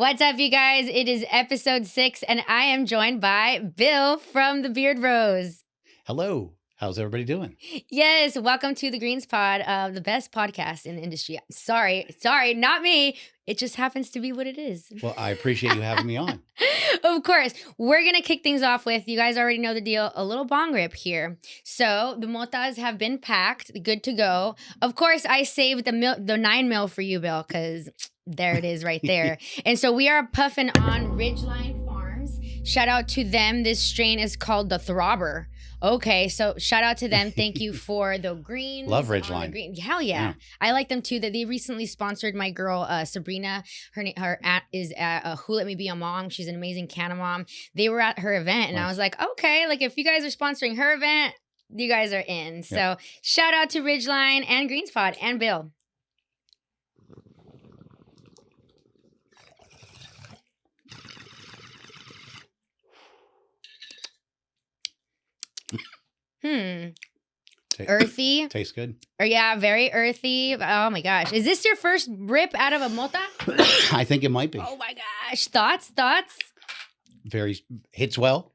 What's up, you guys? It is episode 6, and I am joined by Bill from the Beard Bros. Hello. How's everybody doing? Yes, welcome to the Greens Pod, the best podcast in the industry. Sorry, not me. It just happens to be what it is. Well, I appreciate you having me on. Of course. We're going to kick things off with, you guys already know the deal, a little bong rip here. So the motas have been packed, good to go. Of course, I saved the 9 mil for you, Bill, because there it is right there. And so we are puffing on Ridgeline Farms. Shout out to them. This strain is called the Throbber. Okay, so shout out to them. Thank you for the green. Love Ridgeline. Hell yeah. I like them too. That they recently sponsored my girl Sabrina. Her aunt is at Who Let Me Be a Mom. She's an amazing canna mom. They were at her event, and I was like, okay, like if you guys are sponsoring her event, you guys are in. So shout out to Ridgeline and Greenspot and Bill. Earthy. Tastes good. Or yeah, very earthy. Oh my gosh. Is this your first rip out of a mota? I think it might be. Oh my gosh. Thoughts? Very hits well.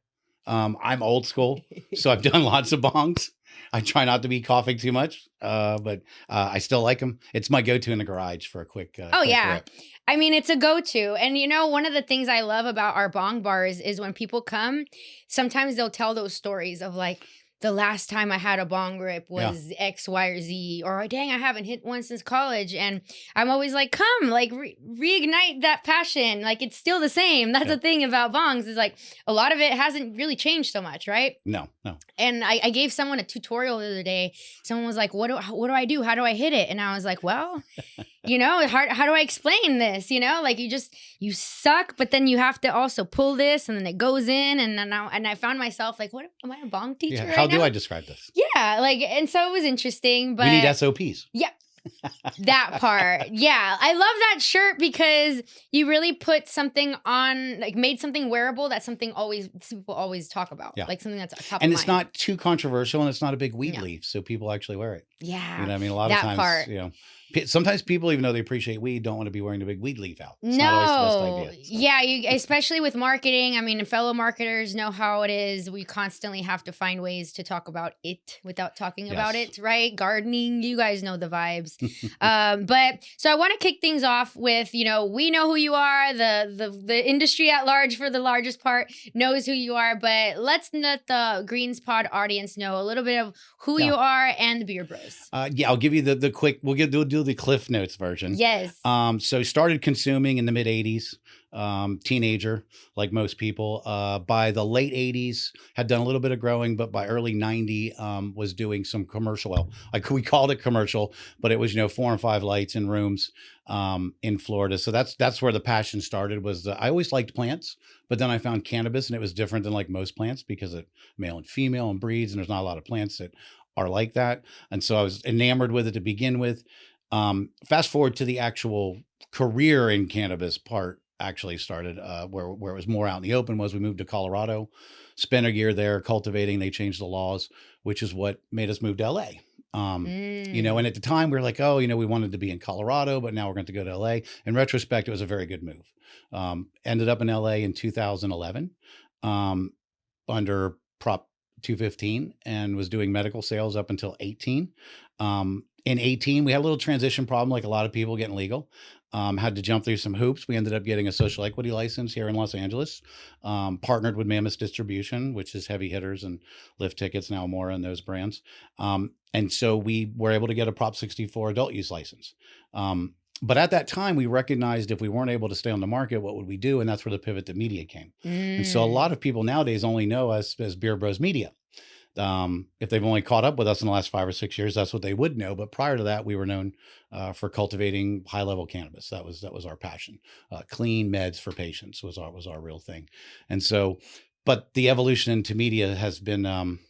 I'm old school, so I've done lots of bongs. I try not to be coughing too much, but I still like them. It's my go-to in the garage for a quick quick rip. I mean, it's a go-to. And you know, one of the things I love about our bong bars is when people come, sometimes they'll tell those stories of like, the last time I had a bong rip was X, Y, or Z, or dang, I haven't hit one since college. And I'm always like, come, like reignite that passion. Like it's still the same. That's the thing about bongs is like a lot of it hasn't really changed so much, right? No. And I gave someone a tutorial the other day. Someone was like, what do I do? How do I hit it? And I was like, well, you know, how do I explain this? You know, like you suck, but then you have to also pull this and then it goes in. And I found myself like, what am I a bong teacher right How now? do I describe this? Yeah, like, and so it was interesting, but we need SOPs. Yeah. That part. Yeah. I love that shirt because you really put something on, like made something wearable that's something people always talk about. Yeah. Like something that's top of mind. And it's not too controversial and it's not a big weed leaf. So people actually wear it. Yeah. You know, I mean, a lot of times, you know, sometimes people, even though they appreciate weed, don't want to be wearing a big weed leaf out. It's not always the best idea. So. Yeah, especially with marketing. I mean, fellow marketers know how it is. We constantly have to find ways to talk about it without talking about it, right? Gardening, you guys know the vibes. But so I want to kick things off with, you know, we know who you are. The industry at large, for the largest part, knows who you are. But let's let the Greens Pod audience know a little bit of who you are and the Beard Bros. I'll give you the quick. We'll do the Cliff Notes version. Yes. So started consuming in the mid 80s, teenager, like most people. By the late 80s, had done a little bit of growing, but by early 90, was doing some commercial. Well, we called it commercial, but it was, you know, 4 and 5 lights in rooms in Florida. So that's where the passion started. I always liked plants, but then I found cannabis, and it was different than like most plants because of male and female and breeds, and there's not a lot of plants that are like that. And so I was enamored with it to begin with. Fast forward to the actual career in cannabis part actually started where it was more out in the open was we moved to Colorado, spent a year there cultivating. They changed the laws, which is what made us move to LA. You know, and at the time we were like, oh, you know, we wanted to be in Colorado, but now we're going to go to LA. In retrospect, it was a very good move. Ended up in LA in 2011 under Prop 215 and was doing medical sales up until 18. In 18, we had a little transition problem, like a lot of people getting legal. Had to jump through some hoops. We ended up getting a social equity license here in Los Angeles. Partnered with Mammoth Distribution, which is heavy hitters and lift tickets now more on those brands. And so we were able to get a Prop 64 adult use license. But at that time, we recognized if we weren't able to stay on the market, what would we do? And that's where the pivot to media came. And so a lot of people nowadays only know us as Beard Bros Media. If they've only caught up with us in the last 5 or 6 years, that's what they would know. But prior to that, we were known for cultivating high-level cannabis. That was our passion. Clean meds for patients was our real thing. And so, but the evolution into media has been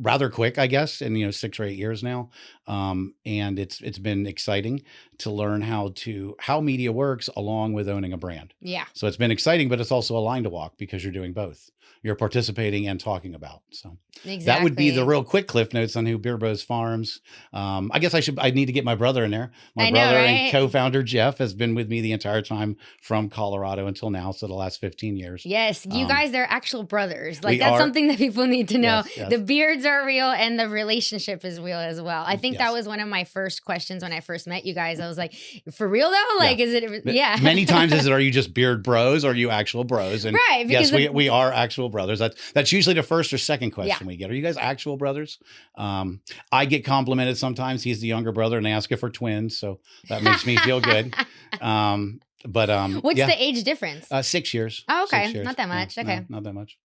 rather quick, I guess, in 6 or 8 years now. And it's been exciting to learn how media works along with owning a brand. Yeah. So it's been exciting, but it's also a line to walk because you're doing both. You're participating and talking about. So that would be the Exactly. real quick cliff notes on who Beer Bros Farms. I guess I need to get my brother in there. My I know, brother and right? co-founder Jeff has been with me the entire time from Colorado until now, so the last 15 years. Yes, you guys, they're actual brothers. Like We that's are. something that people need to know. Yes, yes. The beards are real and the relationship is real as well. I think that Yes. was one of my first questions when I first met you guys. I was like, for real though? Yeah. Like, is it? Yeah. Many times is it, are you just beard bros or are you actual bros? And Right, yes, because we are actual brothers. That's usually the first or second question Yeah. we get. Are you guys actual brothers? I get complimented sometimes. He's the younger brother and they ask if we're twins. So that makes me feel good. What's yeah. the age difference? 6 years. Oh, okay. 6 years. Not that much. No, Okay. not that much.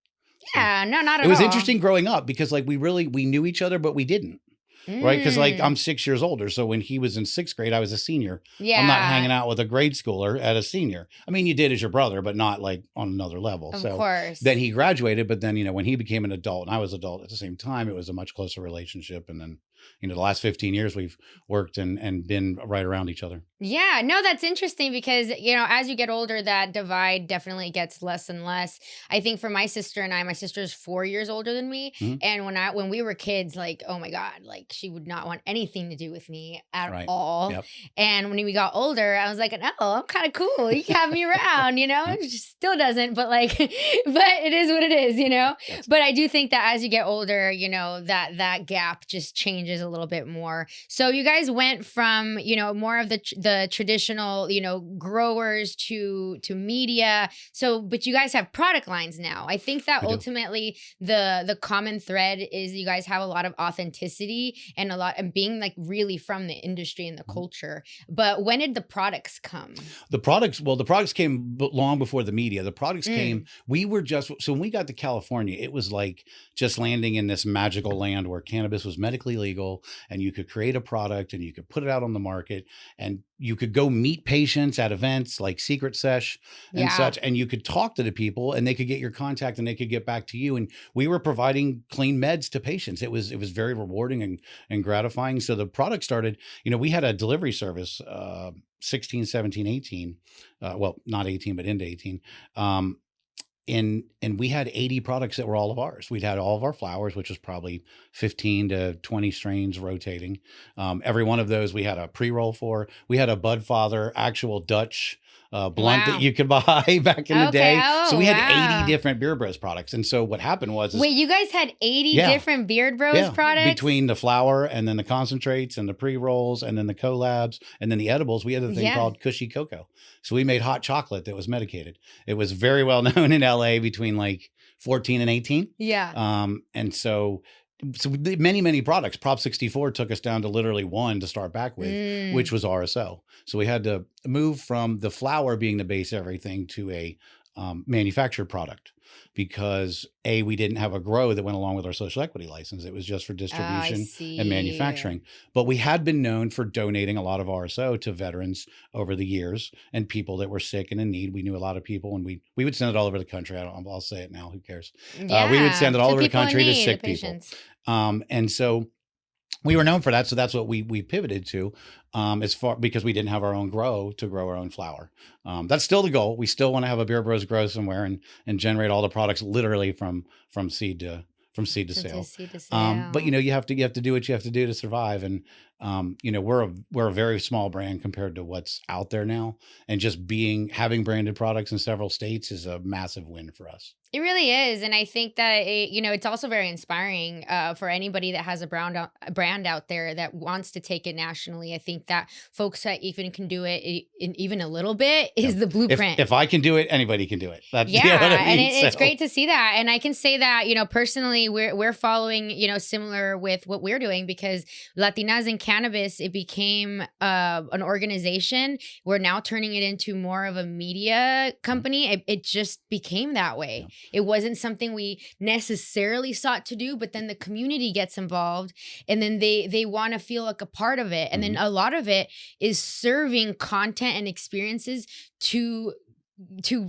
Yeah, no, not at all. It was interesting growing up because like we knew each other, but we didn't. Right. Because like I'm 6 years older. So when he was in 6th grade, I was a senior. Yeah. I'm not hanging out with a grade schooler at a senior. I mean, you did as your brother, but not like on another level. Of So course. then he graduated. But then, when he became an adult and I was adult at the same time, it was a much closer relationship. And then, the last 15 years we've worked and been right around each other. Yeah, no, that's interesting because, as you get older, that divide definitely gets less and less. I think for my sister and I, my sister's 4 years older than me. Mhm. And when we were kids, like, oh my God, like she would not want anything to do with me at Right. all. Yep. And when we got older, I was like, no, I'm kind of cool. You can have me around, She still doesn't, but like, but it is what it is, Yes. But I do think that as you get older, that gap just changes a little bit more. So you guys went from, more of the traditional, growers to media. So, but you guys have product lines now. I think that We do. ultimately the common thread is you guys have a lot of authenticity and being like really from the industry and the culture. But when did the products come? The products came long before the media. The products came, so when we got to California, it was like just landing in this magical land where cannabis was medically legal and you could create a product and you could put it out on the market and you could go meet patients at events like Secret Sesh and such, and you could talk to the people and they could get your contact and they could get back to you. And we were providing clean meds to patients. It was very rewarding and gratifying. So the product started, we had a delivery service, 16, 17, 18, well, not 18, but into 18. And we had 80 products that were all of ours. We'd had all of our flowers, which was probably 15 to 20 strains rotating. Every one of those we had a pre-roll for. We had a Budfather actual Dutch blunt that you could buy back in the day. So we had 80 different Beer Bros products. And so what happened was... Wait, you guys had 80 different Beard Bros products? Between the flower and then the concentrates and the pre-rolls and then the collabs and then the edibles, we had a thing called Cushy Cocoa. So we made hot chocolate that was medicated. It was very well known in LA between like 14 and 18. Yeah. And so many products. Prop 64 took us down to literally one to start back with, which was RSO. So we had to move from the flower being the base of everything to a manufactured product because we didn't have a grow that went along with our social equity license. It was just for distribution and manufacturing. But we had been known for donating a lot of RSO to veterans over the years and people that were sick and in need. We knew a lot of people and we would send it all over the country. I'll say it now. Who cares? Yeah, we would send it all over the people in country to need, sick the people. patients. And so we were known for that. So that's what we pivoted to because we didn't have our own grow to grow our own flower. That's still the goal. We still want to have a Beer Bros grow somewhere and generate all the products literally from seed to sale. But you have to do what you have to do to survive. And we're a very small brand compared to what's out there now. And just having branded products in several states is a massive win for us. It really is. And I think that, it's also very inspiring for anybody that has a brand out there that wants to take it nationally. I think that folks that even can do it in even a little bit is the blueprint. If I can do it, anybody can do it. That's, yeah. You know what I mean? And it's great to see that. And I can say that, personally, we're following, similar with what we're doing because Latinas in Cannabis, it became an organization. We're now turning it into more of a media company. It just became that way. Yeah. It wasn't something we necessarily sought to do, but then the community gets involved and then they want to feel like a part of it. And then a lot of it is serving content and experiences to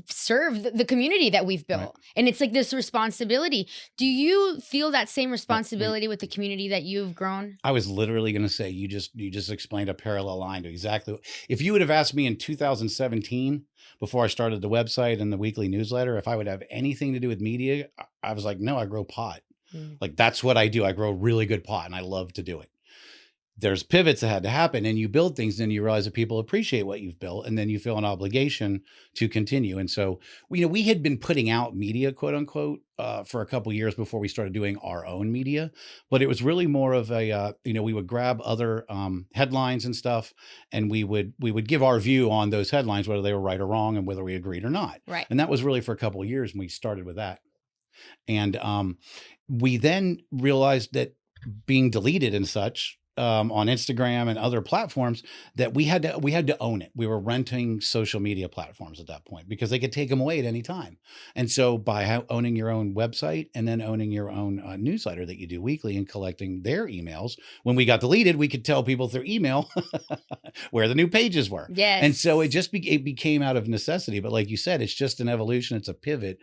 serve the community that we've built. Right. And it's like this responsibility. Do you feel that same Yeah, responsibility with the community that you've grown? I was literally going to say you just explained a parallel line to exactly. If you would have asked me in 2017, before I started the website and the weekly newsletter, if I would have anything to do with media, I was like, no, I grow pot. Mm. Like that's what I do. I grow really good pot, and I love to do it. There's pivots that had to happen, and you build things, and you realize that people appreciate what you've built, and then you feel an obligation to continue. And so, we had been putting out media, quote unquote, for a couple years before we started doing our own media, but it was really more of a, we would grab other headlines and stuff, and we would give our view on those headlines, whether they were right or wrong, and whether we agreed or not. Right. And that was really for a couple of years, and we started with that. And we then realized that being deleted and such on Instagram and other platforms, that we had to own it. We were renting social media platforms at that point because they could take them away at any time. And so by owning your own website and then owning your own newsletter that you do weekly and collecting their emails, when we got deleted, we could tell people through email where the new pages were. Yes. And so it just it became out of necessity. But like you said, it's just an evolution. It's a pivot.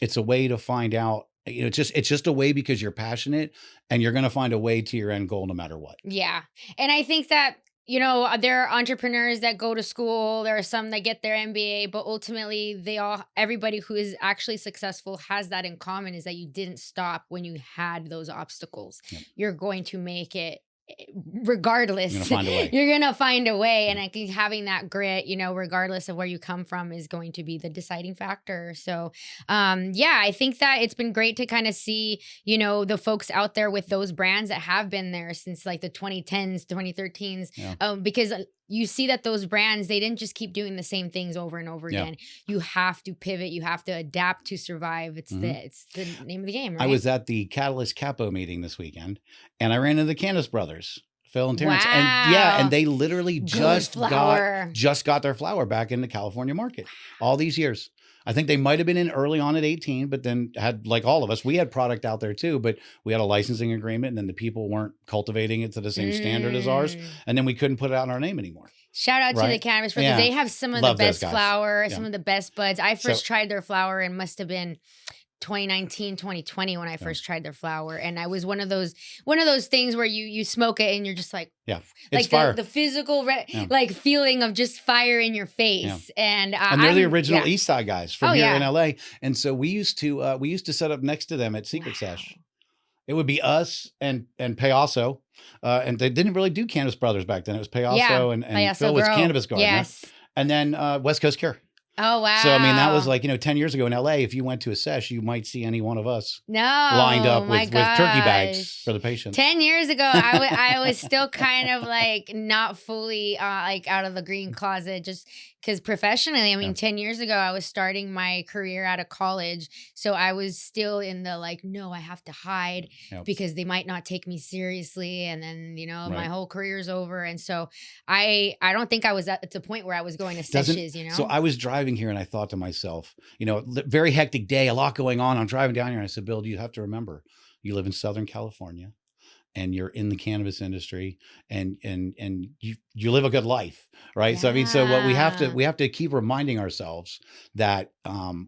It's a way to find out. It's just a way because you're passionate, and you're going to find a way to your end goal no matter what. Yeah. And I think that, there are entrepreneurs that go to school. There are some that get their MBA, but ultimately everybody who is actually successful has that in common, is that you didn't stop when you had those obstacles. Yep. You're going to make it regardless. You're gonna find a way. You're gonna find a way. And I think having that grit, regardless of where you come from, is going to be the deciding factor. So I think that it's been great to kind of see, the folks out there with those brands that have been there since like the 2010s, 2013s. Yeah. Because you see that those brands, they didn't just keep doing the same things over and over again. You have to pivot. You have to adapt to survive. It's the name of the game, right? I was at the Catalyst Capo meeting this weekend, and I ran into the Cannabis brothers, Phil and Terrence. Wow. And they literally just got their flower back in the California market all these years. I think they might have been in early on at 18, but then had, like all of us, we had product out there too, but we had a licensing agreement, and then the people weren't cultivating it to the same standard as ours. And then we couldn't put it out in our name anymore. Shout out to the Cannabis brothers. Yeah. They have some of the best flower, some of the best buds. I first tried their flower, and must have been 2019, 2020 when I first tried their flower. And I was one of those things where you smoke it and you're just like, it's fire. The physical like feeling of just fire in your face. And they're the original East Side guys from here in LA. And so we used to set up next to them at Secret Sesh. It would be us and Payaso. And they didn't really do Cannabis Brothers back then. It was Payaso and Payaso Phil was Cannabis Gardener. Yes. And then West Coast Cure. Oh, wow. So, that was like, 10 years ago in LA, if you went to a sesh, you might see any one of us lined up with turkey bags for the patients. 10 years ago, I was still kind of like not fully like out of the green closet, just because professionally, 10 years ago, I was starting my career out of college. So I was still in the like, no, I have to hide because they might not take me seriously. And then, my whole career's over. And so I don't think I was at the point where I was going to sessions, So I was driving here and I thought to myself, very hectic day, a lot going on. I'm driving down here and I said, Bill, you have to remember, you live in Southern California and you're in the cannabis industry and you live a good life. Right. Yeah. So what we have to keep reminding ourselves that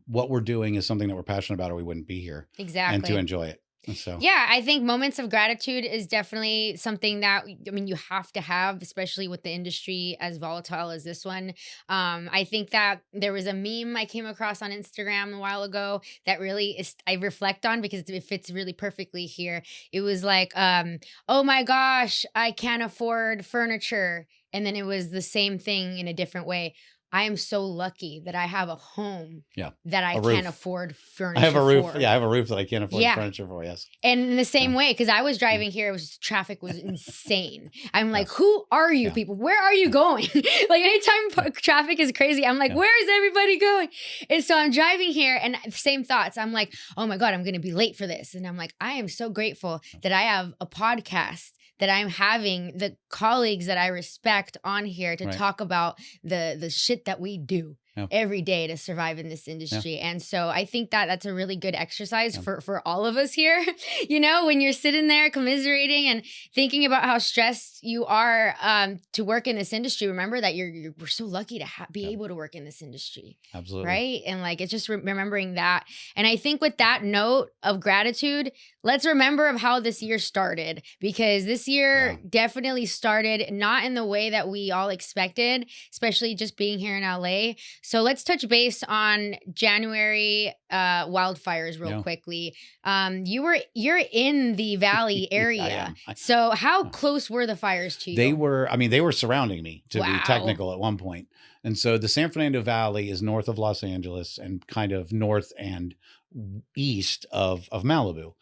what we're doing is something that we're passionate about, or we wouldn't be here. Exactly. And to enjoy it. So. Yeah, I think moments of gratitude is definitely something that, you have to have, especially with the industry as volatile as this one. I think that there was a meme I came across on Instagram a while ago that really I reflect on because it fits really perfectly here. It was like, oh my gosh, I can't afford furniture. And then it was the same thing in a different way. I am so lucky that I have a home that I can't afford furniture. I have a roof. Yeah, I have a roof that I can't afford furniture for. Yes. And in the same way, because I was driving here, traffic was insane. I'm like, who are you people? Where are you going? Like anytime traffic is crazy, I'm like, where is everybody going? And so I'm driving here and same thoughts. I'm like, oh my God, I'm going to be late for this. And I'm like, I am so grateful that I have a podcast, that I'm having the colleagues that I respect on here to talk about the shit that we do. Yeah. every day to survive in this industry. And so I think that that's a really good exercise for all of us here. When you're sitting there commiserating and thinking about how stressed you are to work in this industry, remember that we're so lucky to be able to work in this industry. Absolutely. Right. And like, it's just remembering that. And I think with that note of gratitude, let's remember of how this year started, because this year definitely started not in the way that we all expected, especially just being here in LA. So let's touch base on January wildfires real quickly. You're in the Valley area. So how close were the fires to you? They were surrounding me, to be technical, at one point. And so the San Fernando Valley is north of Los Angeles and kind of north and east of Malibu.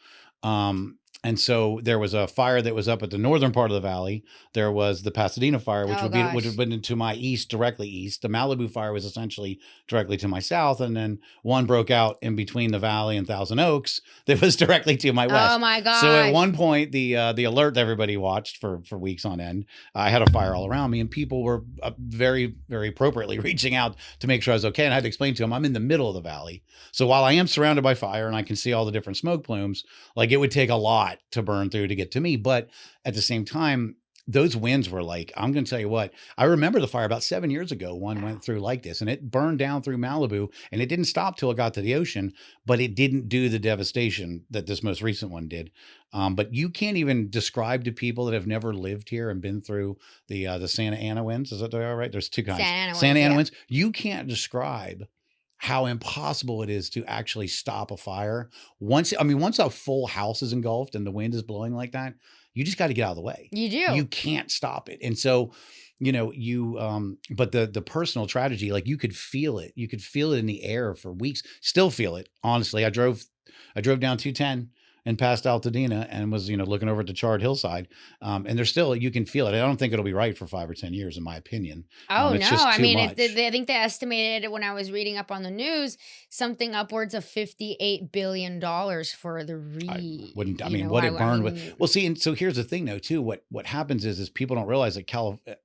And so there was a fire that was up at the northern part of the valley. There was the Pasadena fire, which would have been to my east, directly east. The Malibu fire was essentially directly to my south. And then one broke out in between the valley and Thousand Oaks that was directly to my west. Oh my God. So at one point, the alert that everybody watched for weeks on end, I had a fire all around me, and people were very, very appropriately reaching out to make sure I was okay. And I had to explain to them, I'm in the middle of the valley. So while I am surrounded by fire and I can see all the different smoke plumes, like, it would take a lot to burn through to get to me. But at the same time, those winds were like, I'm going to tell you what, I remember the fire about 7 years ago. One went through like this, and it burned down through Malibu, and it didn't stop till it got to the ocean, but it didn't do the devastation that this most recent one did. But you can't even describe to people that have never lived here and been through the Santa Ana winds. Is that all right? There's two kinds. Santa Ana winds. You can't describe how impossible it is to actually stop a fire. Once a full house is engulfed and the wind is blowing like that, you just got to get out of the way. You do. You can't stop it. And so, but the personal tragedy, like, you could feel it. You could feel it in the air for weeks. Still feel it. Honestly, I drove down 210 and past Altadena and was, looking over at the charred hillside. And there's still, you can feel it. I don't think it'll be right for 5 or 10 years, in my opinion. Oh, it's no. just I too mean, much. I think they estimated, when I was reading up on the news, something upwards of $58 billion for the what it burned with. Well, see, and so here's the thing, though, too. What happens is people don't realize that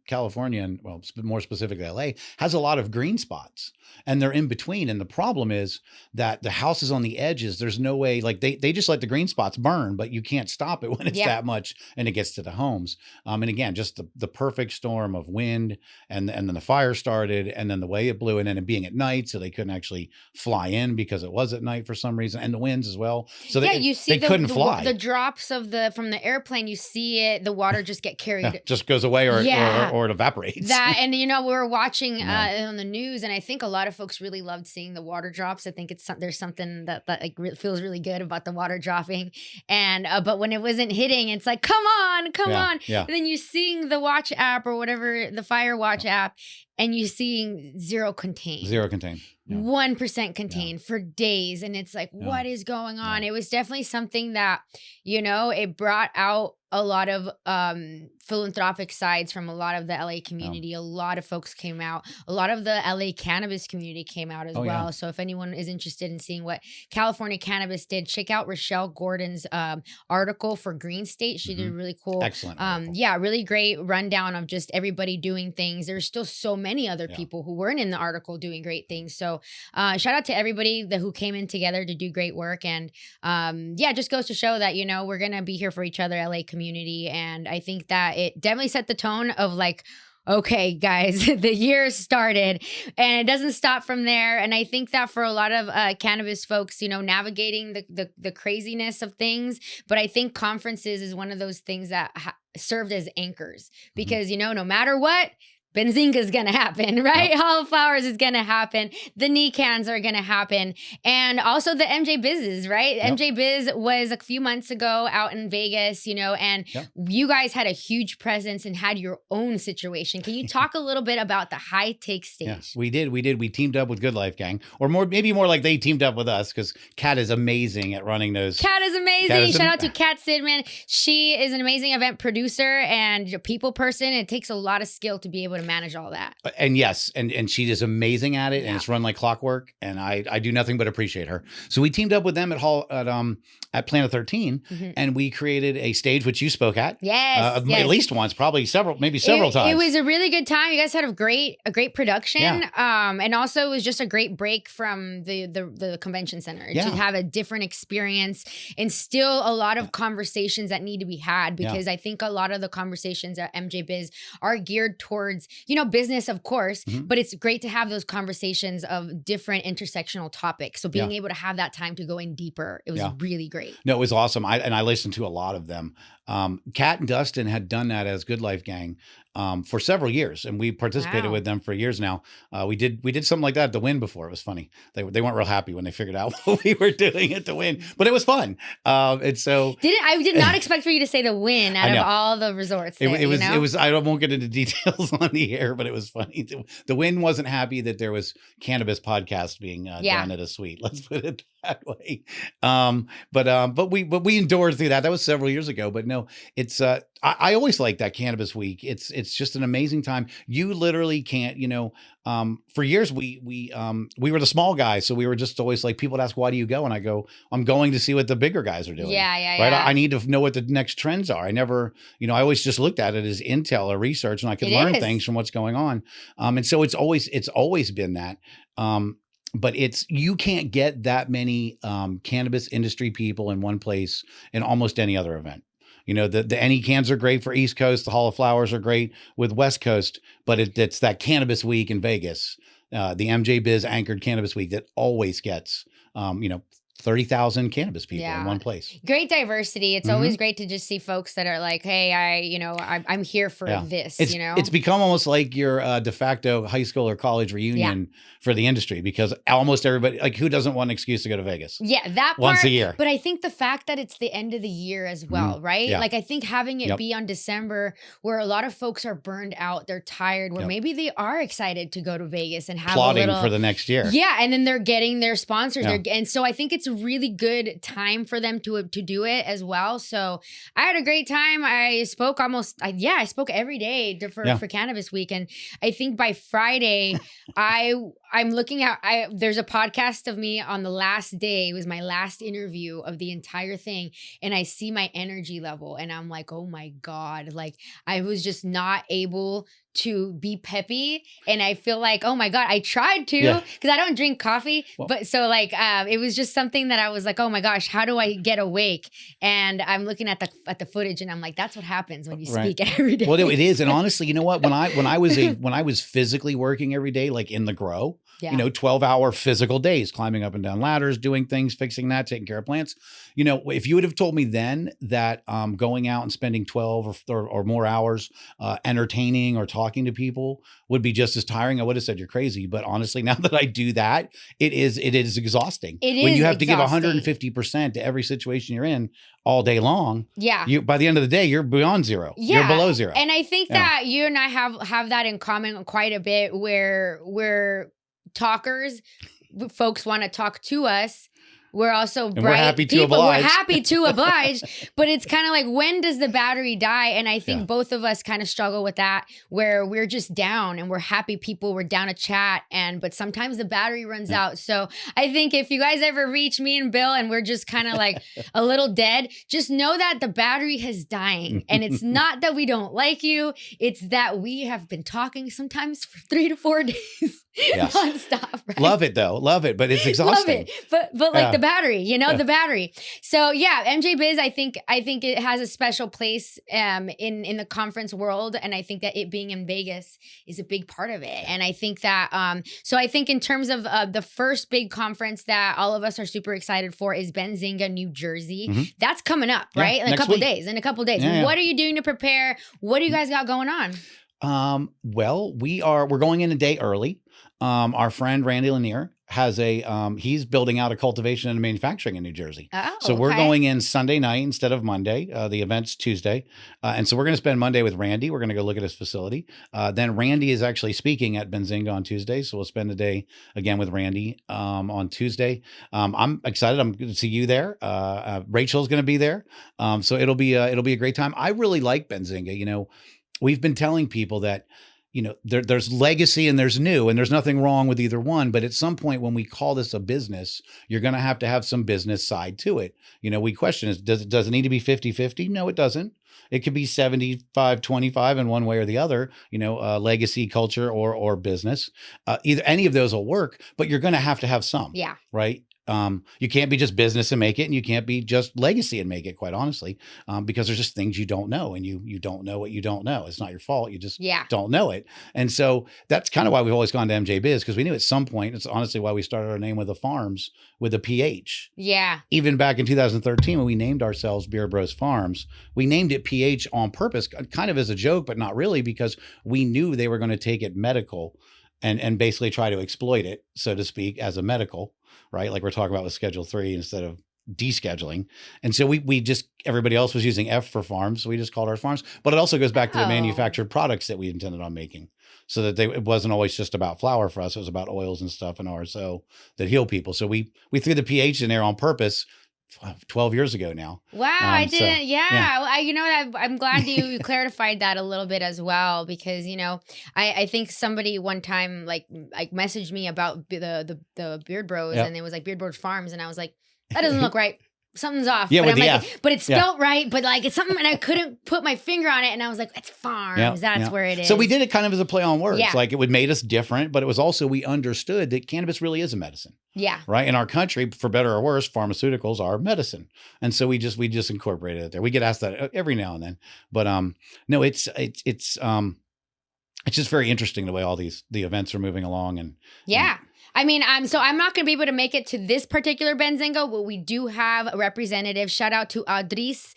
California, and more specifically LA, has a lot of green spots, and they're in between. And the problem is that the houses on the edges, there's no way, like, they just let the green spots burn, but you can't stop it when it's that much and it gets to the homes. And again, just the perfect storm of wind, and then the fire started, and then the way it blew, and then it being at night, so they couldn't actually fly in because it was at night for some reason, and the winds as well. So you see they couldn't fly. The drops from the airplane, you see it, the water just get carried. Just goes away or it evaporates. And we were watching on the news, and I think a lot of folks really loved seeing the water drops. I think there's something that like feels really good about the water dropping. And but when it wasn't hitting, it's like, come on. Yeah. And then you're seeing the watch app or whatever, the fire watch app, and you're seeing zero contain. 1% contained for days. And it's like, what is going on? It was definitely something that, it brought out a lot of philanthropic sides from a lot of the LA community. A lot of folks came out. A lot of the LA cannabis community came out as well. Yeah. So if anyone is interested in seeing what California Cannabis did, check out Rochelle Gordon's article for Green State. She did a really cool, excellent really great rundown of just everybody doing things. There's still so many other people who weren't in the article doing great things. So shout out to everybody who came in together to do great work. And just goes to show that, we're going to be here for each other, LA community. And I think that it definitely set the tone of like, okay, guys, the year started and it doesn't stop from there. And I think that for a lot of cannabis folks, navigating the craziness of things, but I think conferences is one of those things that served as anchors because, no matter what, Benzinga is going to happen, right? Yep. Hall of Flowers is going to happen. The NECANs are going to happen. And also the MJ Bizes, right? Yep. MJ Biz was a few months ago out in Vegas, and you guys had a huge presence and had your own situation. Can you talk a little bit about the high take stage? Yeah, we did. We teamed up with Good Life Gang, or maybe more like they teamed up with us because Kat is amazing at running those. Kat is amazing. Shout out to Kat Sidman. She is an amazing event producer and a people person. It takes a lot of skill to be able to manage all that. And yes, and she is amazing at it, and it's run like clockwork. And I do nothing but appreciate her. So we teamed up with them at Planet 13, and we created a stage which you spoke at. Yes, at least once, probably several times. It was a really good time. You guys had a great production. And also it was just a great break from the convention center to have a different experience, and still a lot of conversations that need to be had, because I think a lot of the conversations at MJ Biz are geared towards, business, of course, but it's great to have those conversations of different intersectional topics. So being able to have that time to go in deeper, it was really great. No, it was awesome. I listened to a lot of them. Kat and Dustin had done that as Good Life Gang for several years, and we participated with them for years now. We did something like that at the Win before. It was funny. They weren't real happy when they figured out what we were doing at the Win, but it was fun. And so I did not expect for you to say the Win out of all the resorts. It was. I won't get into details on the air, but it was funny. The Win wasn't happy that there was cannabis podcast being done at a suite. Let's put it that way. But we endured through that. That was several years ago. But no, it's I always like that Cannabis Week. It's just an amazing time. You literally can't, for years we were the small guys, so we were just always like, people would ask, why do you go? And I go, I'm going to see what the bigger guys are doing. Right. I need to know what the next trends are. I never, I always just looked at it as intel or research, and I could learn things from what's going on. And so it's always been that. But you can't get that many cannabis industry people in one place in almost any other event. The Any Cans are great for East Coast. The Hall of Flowers are great with West Coast, but it's that Cannabis Week in Vegas, the MJ Biz anchored Cannabis Week that always gets, 30,000 cannabis people in one place. Great diversity. It's always great to just see folks that are like, hey, I'm here for this, It's become almost like your de facto high school or college reunion for the industry, because almost everybody, like, who doesn't want an excuse to go to Vegas? Yeah, that part, once a year. But I think the fact that it's the end of the year as well, right? Yeah. Like, I think having it be on December, where a lot of folks are burned out, they're tired, where maybe they are excited to go to Vegas and have plotting for the next year. Yeah, and then they're getting their sponsors. And so I think it's a really good time for them to do it as well. So I had a great time. I spoke I spoke every day for Cannabis Week. And I think by Friday, I'm looking at, there's a podcast of me on the last day. It was my last interview of the entire thing. And I see my energy level and I'm like, oh my God, like I was just not able to be peppy. And I feel like, oh my God, I tried to, because I don't drink coffee. But so like, it was just something that I was like, oh my gosh, how do I get awake? And I'm looking at the footage and I'm like, that's what happens when you speak every day. Well, it is. And honestly, you know what, when I was physically working every day, like in the grow, 12-hour physical days, climbing up and down ladders, doing things, fixing that, taking care of plants. If you would have told me then that going out and spending 12 or more hours entertaining or talking to people would be just as tiring, I would have said you're crazy. But honestly, now that I do that, it is exhausting. When you have to give 150% to every situation you're in all day long. Yeah. By the end of the day, you're beyond zero. Yeah. You're below zero. And I think that you and I have that in common quite a bit, where we're talkers. Folks want to talk to us. We're also bright we're happy to people. Oblige. We're happy to oblige, but it's kind of like, when does the battery die? And I think both of us kind of struggle with that, where we're just down and we're happy people. We're down to chat, but sometimes the battery runs out. So I think if you guys ever reach me and Bill and we're just kind of like a little dead, just know that the battery is dying. And it's not that we don't like you. It's that we have been talking sometimes for 3 to 4 days. Yes. Nonstop, right? Love it though. Love it. But it's exhausting. Love it. But like the battery, the battery. So yeah, MJ Biz, I think it has a special place in the conference world. And I think that it being in Vegas is a big part of it. And I think that, so I think in terms of the first big conference that all of us are super excited for is Benzinga, New Jersey. That's coming up, right? In a couple days. What are you doing to prepare? What do you guys got going on? Well, we're going in a day early. Our friend Randy Lanier has he's building out a cultivation and manufacturing in New Jersey. So we're going in Sunday night instead of Monday. The event's Tuesday. And so we're going to spend Monday with Randy. We're going to go look at his facility. Then Randy is actually speaking at Benzinga on Tuesday. So we'll spend the day again with Randy on Tuesday. I'm excited. I'm going to see you there. Rachel's going to be there. So it'll be a great time. I really like Benzinga. We've been telling people that, there's legacy and there's new, and there's nothing wrong with either one. But at some point, when we call this a business, you're going to have some business side to it. We question is, does it need to be 50-50? No, it doesn't. It could be 75-25 in one way or the other, legacy, culture, or business. Either any of those will work, but you're going to have some. Yeah. Right. You can't be just business and make it, and you can't be just legacy and make it, quite honestly, because there's just things you don't know, and you don't know what you don't know. It's not your fault. You just don't know it. And so that's kind of why we've always gone to MJ Biz, because we knew at some point, it's honestly why we started our name with the Pharms, with a PH. Yeah. Even back in 2013, when we named ourselves Beard Bros Pharms, we named it PH on purpose, kind of as a joke, but not really, because we knew they were going to take it medical and basically try to exploit it, so to speak, as a medical, right? Like we're talking about with Schedule 3 instead of descheduling. And so we just, everybody else was using F for Pharms, so we just called our Pharms. But it also goes back to the manufactured products that we intended on making, so that it wasn't always just about flour for us. It was about oils and stuff and RSO that heal people. So we threw the PH in there on purpose 12 years ago now. Wow, I didn't. So, yeah. I'm glad you clarified that a little bit as well, because I think somebody one time like messaged me about the Beard Bros, and it was like Beard Bros Pharms, and I was like, that doesn't look right. Something's off. Yeah, but with the F. But it's spelt right, but like it's something, and I couldn't put my finger on it, and I was like, it's Pharms. That's where it is. So we did it kind of as a play on words. Like it would made us different, but it was also, we understood that cannabis really is a medicine. Yeah. Right. In our country, for better or worse, pharmaceuticals are medicine. And so we just incorporated it there. We get asked that every now and then, but no, it's just very interesting the way all the events are moving along. And I mean, so I'm not going to be able to make it to this particular Benzingo, but we do have a representative. Shout out to Adris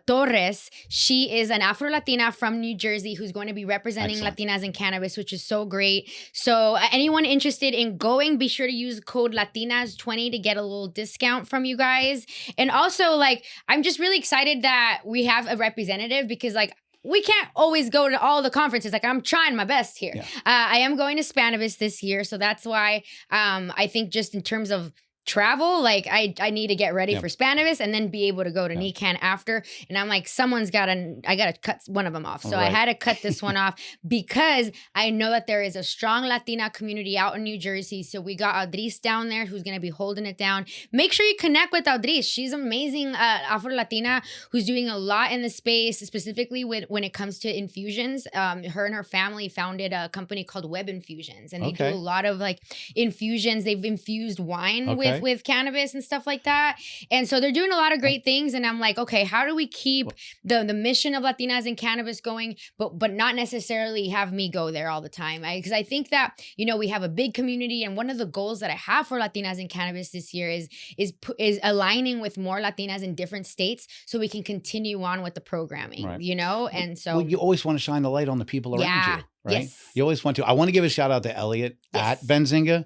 Torres. She is an Afro-Latina from New Jersey who's going to be representing Latinas in cannabis, which is so great. So anyone interested in going, be sure to use code Latinas20 to get a little discount from you guys. And also, like, I'm just really excited that we have a representative, because like, we can't always go to all the conferences. Like, I'm trying my best here. Yeah. I am going to Spannabis this year. So that's why I think just in terms of travel, like I need to get ready for Spannabis and then be able to go to NECANN after. And I'm like, I got to cut one of them off. So I had to cut this one off, because I know that there is a strong Latina community out in New Jersey. So we got Adris down there who's going to be holding it down. Make sure you connect with Adris. She's amazing Afro-Latina who's doing a lot in the space, specifically when it comes to infusions. Her and her family founded a company called Web Infusions, and they do a lot of like infusions. They've infused wine with cannabis and stuff like that. And so they're doing a lot of great things. And I'm like, okay, how do we keep the mission of Latinas in cannabis going, but not necessarily have me go there all the time? Because I think that, we have a big community. And one of the goals that I have for Latinas in cannabis this year is aligning with more Latinas in different states so we can continue on with the programming, And so you always want to shine the light on the people around you. Right. Yes. You always want to. I want to give a shout out to Elliot at Benzinga.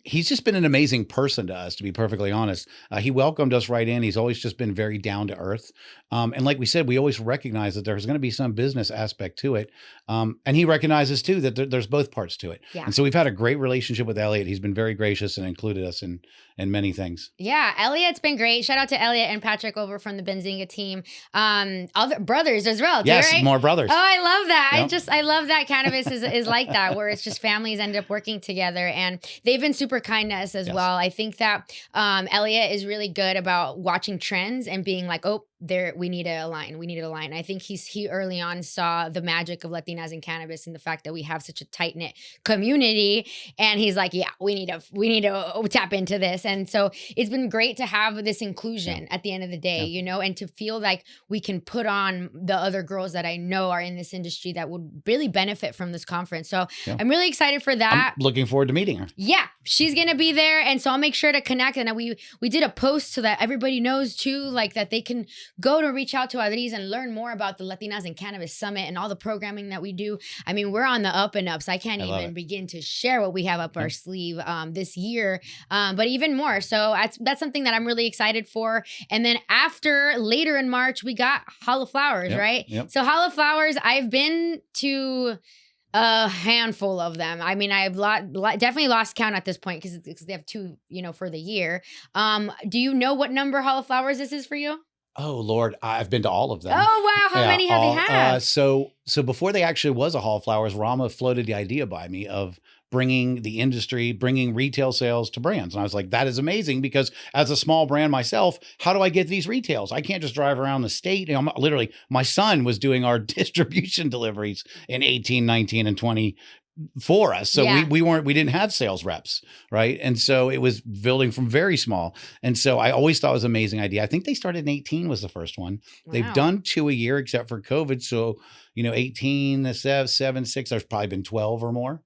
He's just been an amazing person to us, to be perfectly honest. He welcomed us right in. He's always just been very down to earth. And like we said, we always recognize that there's going to be some business aspect to it. And he recognizes too that there's both parts to it. Yeah. And so we've had a great relationship with Elliot. He's been very gracious and included us in many things. Yeah. Elliot's been great. Shout out to Elliot and Patrick over from the Benzinga team. Other brothers as well. Yes. Right? More brothers. Oh, I love that. Yep. I love that cannabis is like that, where it's just families end up working together, and they've been super kind to us as well. I think that Elliot is really good about watching trends and being like, oh, we need to align. I think he early on saw the magic of Latinas in cannabis and the fact that we have such a tight knit community, and he's like, yeah, we need to tap into this. And so it's been great to have this inclusion at the end of the day, and to feel like we can put on the other girls that I know are in this industry that would really benefit from this conference. So I'm really excited for that. I'm looking forward to meeting her. Yeah, she's gonna be there, and so I'll make sure to connect. And we did a post so that everybody knows too, like that they can go to reach out to Adris and learn more about the Latinas in Cannabis Summit and all the programming that we do. I mean, we're on the up and up, so I can't even begin to share what we have up our sleeve this year, but even more. So that's something that I'm really excited for. And then later in March, we got Hall of Flowers, right? Yep. So Hall of Flowers, I've been to a handful of them. I mean, I've definitely lost count at this point because they have two, for the year. Do you know what number Hall of Flowers this is for you? Oh Lord, I've been to all of them. Oh, wow. How Yeah, many have you all had? so before they actually was a Hall of Flowers, Rama floated the idea by me of bringing the industry, bringing retail sales to brands. And I was like, that is amazing because as a small brand myself, how do I get these retails? I can't just drive around the state. You know, literally, my son was doing our distribution deliveries in 18, 19, and 20 for us. So Yeah. we didn't have sales reps, right? And so it was building from very small. And so I always thought it was an amazing idea. I think they started in 18 was the first one. They've Wow. done 2 a year except for COVID. So, 18, 7, 6, there's probably been 12 or more.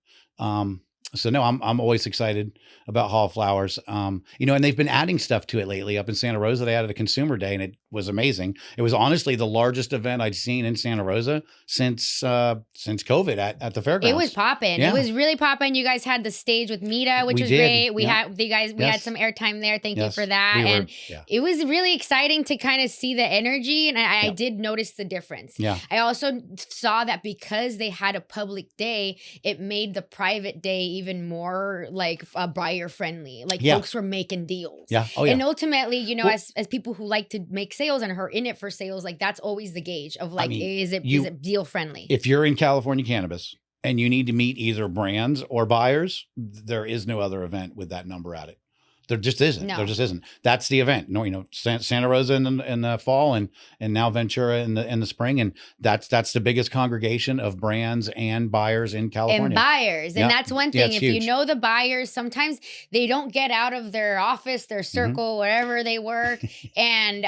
So no, I'm always excited about Hall of Flowers. And they've been adding stuff to it lately. Up in Santa Rosa, they added a consumer day, and it was amazing. It was honestly the largest event I'd seen in Santa Rosa since COVID at the It was fairgrounds. popping. It Yeah, was really popping. You guys had the stage with Mita, which we was did. great. We Yeah. had we had Yes. some airtime there. Thank you for Yes. that. We And were. Yeah. it was really exciting to kind of see the energy. And I Yeah. did notice the difference. Yeah. I also saw that because they had a public day, it made the private day even more like buyer friendly. Like Yeah. folks were making deals. Yeah. Oh yeah. And ultimately, Well, as people who like to make sales and are in it for sales, like that's always the gauge of like, mean, is it you deal friendly? if you're in California cannabis and you need to meet either brands or buyers, there is no other event with that number at it. There just isn't. There No. just isn't. That's the event. No, Santa Rosa in the fall and now Ventura in the spring, and that's the biggest congregation of brands and buyers in And California. buyers. Yeah. And that's one Yeah, thing. it's If huge. you know the buyers, sometimes they don't get out of their office, their circle, wherever they work. And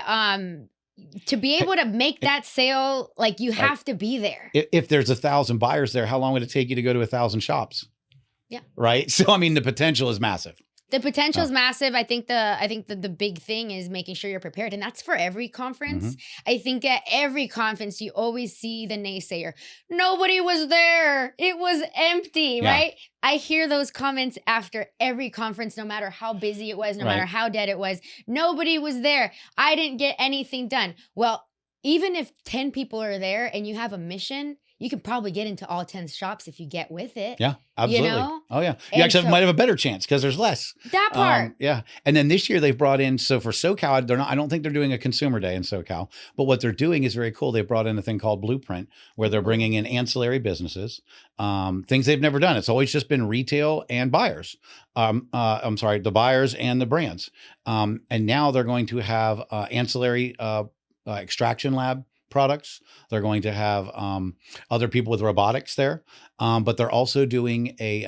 to be able to make that sale, like you Right. have to be there. If there's 1,000 buyers there, how long would it take you to go to 1,000 shops? Yeah. Right. So I mean, the potential is massive. The potential is Oh. massive. I think the big thing is making sure you're prepared. And that's for every conference. I think at every conference, you always see the naysayer. Nobody was there. It was empty, Yeah. right? I hear those comments after every conference, no matter how busy it was, no matter Right. how dead it was. Nobody was there. I didn't get anything done. Well, even if 10 people are there and you have a mission, you can probably get into all 10 shops if you get with it. Yeah, absolutely. know? Oh yeah. You And actually so- might have a better chance because there's less. That part. Yeah. And then this year they've brought in, so for SoCal, I don't think they're doing a consumer day in SoCal, but what they're doing is very cool. They brought in a thing called Blueprint where they're bringing in ancillary businesses, things they've never done. It's always just been retail and buyers. I'm sorry, the buyers and the brands. And now they're going to have ancillary extraction lab products. They're going to have other people with robotics there, but they're also doing a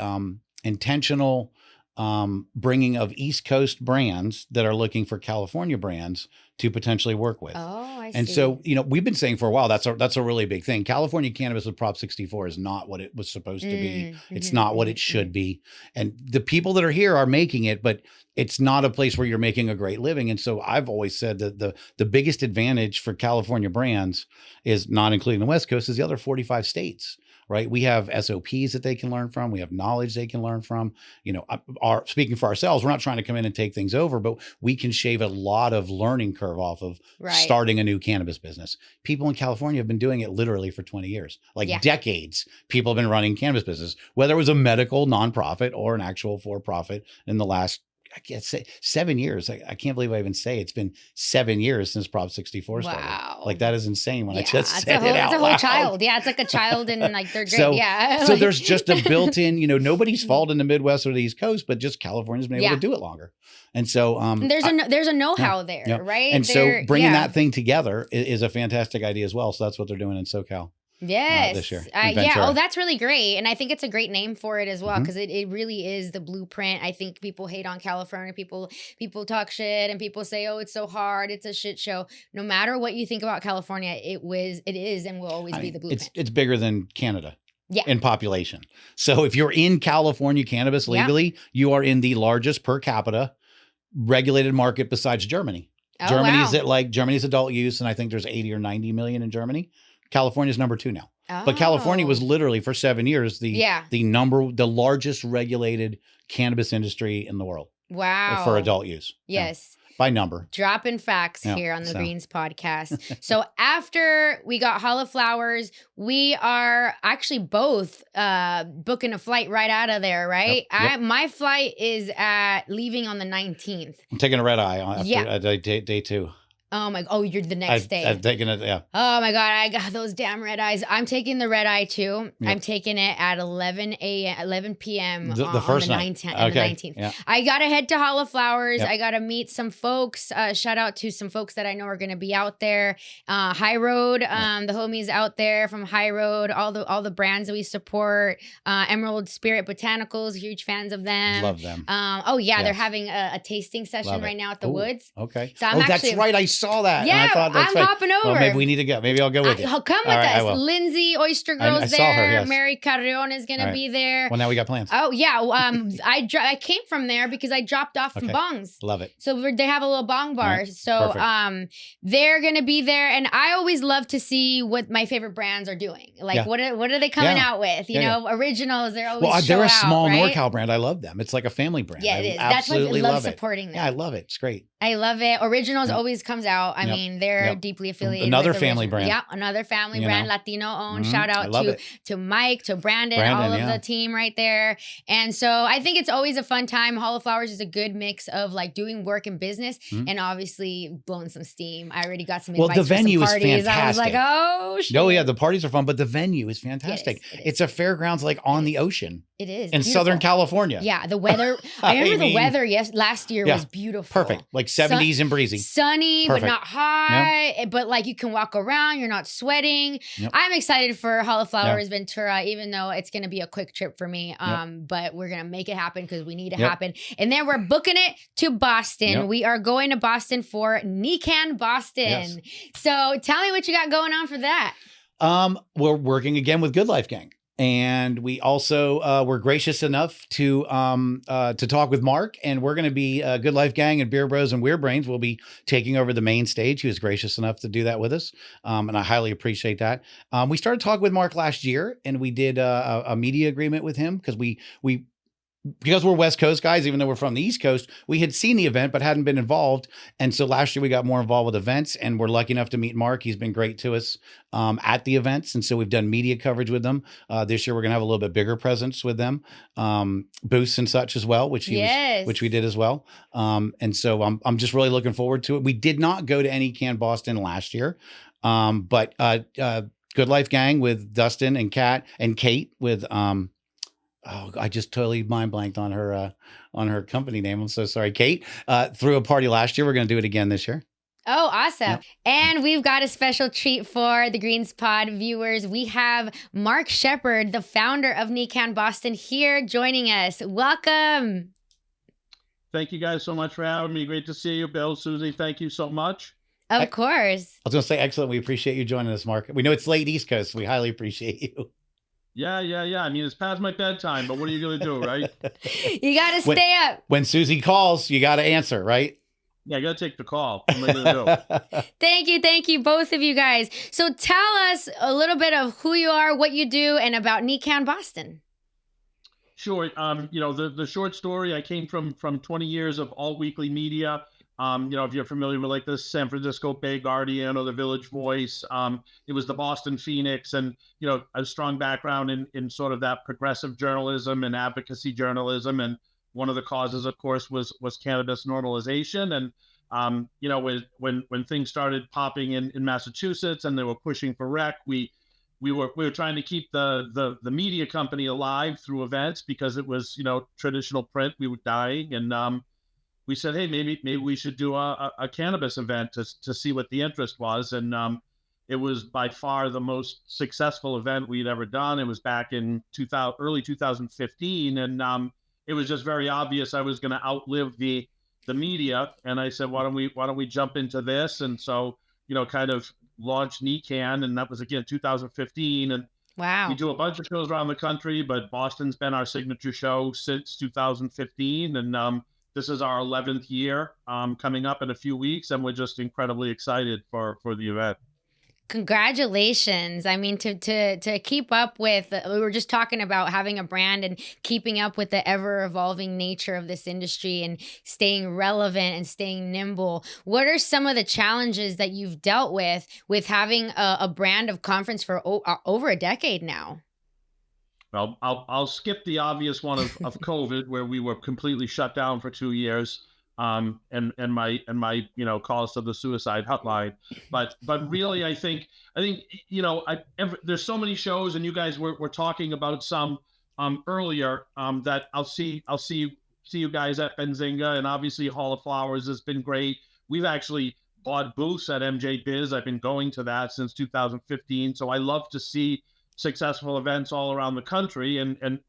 intentional bringing of East Coast brands that are looking for California brands to potentially work with. Oh, I see. And so, we've been saying for a while, that's a really big thing. California cannabis with Prop 64 is not what it was supposed to be. It's not what it should be. And the people that are here are making it, but it's not a place where you're making a great living. And so I've always said that the biggest advantage for California brands is, not including the West Coast, is the other 45 states. Right. We have SOPs that they can learn from. We have knowledge they can learn from. Speaking for ourselves, we're not trying to come in and take things over, but we can shave a lot of learning curve off of starting a new cannabis business. People in California have been doing it literally for 20 years, decades. People have been running cannabis business, whether it was a medical nonprofit or an actual for-profit in the last, I can't say 7 years. I can't believe I even say it's been 7 years since Prop 64 started. Wow. Like that is insane when I just it's said it out It's a whole loud. child. Yeah, it's like a child in like third grade. So, Yeah. so there's just a built-in, nobody's fault in the Midwest or the East Coast, but just California's been able to do it longer. And so there's a know-how there, right? And so bringing that thing together is a fantastic idea as well. So that's what they're doing in SoCal. Yes. This year. Oh, that's really great. And I think it's a great name for it as well, because it really is the blueprint. I think people hate on California. People talk shit and people say, oh, it's so hard. It's a shit show. No matter what you think about California, it is and will always be the blueprint. It's bigger than Canada. Yeah. In population. So if you're in California cannabis legally, you are in the largest per capita regulated market besides Germany. Oh, Germany's adult use, and I think there's 80 or 90 million in Germany. California's number 2 now. But California was literally for 7 years the largest regulated cannabis industry in the world. Wow. For adult use. Yes. By number. Dropping facts here on the Greens podcast. So after we got Hall of Flowers, we are actually both booking a flight right out of there, right? Yep. My flight is leaving on the 19th. I'm taking a red eye after day 2. Oh my, oh, you're the next day. I've taken it, yeah. Oh my God, I got those damn red eyes. I'm taking the red eye too. Yep. I'm taking it at 11 p.m. The first on night. 19th, Okay. and the 19th. Yeah. I got to head to Hall of Flowers. Yep. I got to meet some folks. Shout out to some folks that I know are going to be out there. High Road, the homies out there from High Road, all the brands that we support. Emerald Spirit Botanicals, huge fans of them. Love them. Oh yeah, Yes. they're having a tasting session Love it. right now at the Ooh, Woods. Okay. So I'm that's right. I saw that. Yeah, and I thought that's I'm right. hopping over. Well, maybe we need to go. Maybe I'll go with you. Come with All right, I us. will. Lindsay, Oyster I Girl's saw her, there. yes. Mary Carrion is going All to right. be there. Well, now we got plans. Oh, yeah. I came from there because I dropped off from Okay. Bongs. Love it. So they have a little bong bar. Right. So Perfect. they're going to be there. And I always love to see what my favorite brands are doing. Like, Yeah. what are they coming Yeah. out with? You Yeah, know, originals, they're always Well, they're show a small out, right? NorCal brand. I love them. It's like a family brand. Yeah, I it is. That's why I absolutely love it. supporting them. Yeah, I love it. It's great. I love it. Originals Yep. always comes out. I Yep. mean, they're Yep. deeply affiliated. Another with family Originals. brand. Yeah, another family You brand, know? Latino owned. Mhm. Shout I out love it. to Mike, to Brandon, all of yeah. the team right there. And so I think it's always a fun time. Hall of Flowers is a good mix of like doing work and business, Mhm. and obviously blowing some steam. I already got some Well, invites the venue for is some parties. I was like, fantastic. oh shit. Oh, yeah, the parties are fun, but the venue is fantastic. It is. It's a fairgrounds like on the ocean It is in beautiful. Southern California. Yeah, the weather. I remember the weather. Yes, last year Yeah. was beautiful. Perfect. Like 70s and breezy. Sunny, Perfect. but not hot. But like you can walk around, you're not sweating. Yep. I'm excited for Hall of Flowers Ventura, even though it's going to be a quick trip for me. But we're going to make it happen because we need to happen. And then we're booking it to Boston. Yep. We are going to Boston for NECAN Boston. Yes. So tell me what you got going on for that. We're working again with Good Life Gang. And we also were gracious enough to talk with Mark, and we're going to be Good Life Gang and Beer Bros and Weird Brains will be taking over the main stage. He was gracious enough to do that with us, and I highly appreciate that. We started talking with Mark last year, and we did a media agreement with him because because we're West Coast guys, even though we're from the East Coast, we had seen the event but hadn't been involved. And so last year we got more involved with events, and we're lucky enough to meet Mark. He's been great to us at the events. And so we've done media coverage with them. This year we're going to have a little bit bigger presence with them, booths and such as well, which we did as well. And so I'm just really looking forward to it. We did not go to NECAN Boston last year, but Good Life Gang with Dustin and Kat and Kate with I just totally mind blanked on her company name. I'm so sorry. Kate threw a party last year. We're going to do it again this year. Oh, awesome. Yep. And we've got a special treat for the Greens Pod viewers. We have Mark Shepard, the founder of NECAN Boston, here joining us. Welcome. Thank you guys so much for having me. Great to see you, Bill, Susie. Thank you so much. Of course. I was going to say, excellent. We appreciate you joining us, Mark. We know it's late East Coast. So we highly appreciate you. Yeah. I mean, it's past my bedtime, but what are you going to do, right? You got to stay up. When Susie calls, you got to answer, right? Yeah, I got to take the call. What am I going to do? Thank you, both of you guys. So tell us a little bit of who you are, what you do, and about NECAN Boston. Sure. The short story, I came from 20 years of all weekly media. If you're familiar with like the San Francisco Bay Guardian or the Village Voice, it was the Boston Phoenix, and a strong background in sort of that progressive journalism and advocacy journalism. And one of the causes, of course, was cannabis normalization. And when things started popping in Massachusetts and they were pushing for rec, we were trying to keep the media company alive through events because it was traditional print. We were dying, and we said, hey, maybe we should do a cannabis event to see what the interest was. And it was by far the most successful event we'd ever done. It was back in early 2015. And it was just very obvious I was going to outlive the media. And I said, why don't we jump into this? And so, kind of launched NECAN. And that was, again, 2015. And wow, we do a bunch of shows around the country, but Boston's been our signature show since 2015. And this is our 11th year coming up in a few weeks, and we're just incredibly excited for the event. Congratulations. I mean, to keep up with, we were just talking about having a brand and keeping up with the ever evolving nature of this industry and staying relevant and staying nimble. What are some of the challenges that you've dealt with having a brand of conference for over a decade now? Well, I'll skip the obvious one of COVID, where we were completely shut down for 2 years. and my calls to the suicide hotline. But really, I think there's so many shows, and you guys were talking about some earlier, that I'll see you guys at Benzinga, and obviously Hall of Flowers has been great. We've actually bought booths at MJ Biz. I've been going to that since 2015. So I love to see successful events all around the country, and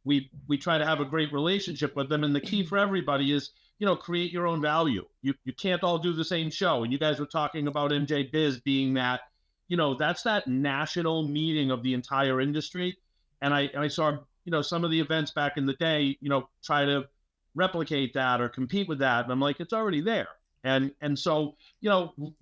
we try to have a great relationship with them. And the key for everybody is, create your own value. You can't all do the same show. And you guys were talking about MJ Biz being that, that's that national meeting of the entire industry. And I saw, some of the events back in the day, try to replicate that or compete with that. And I'm like, it's already there. And so,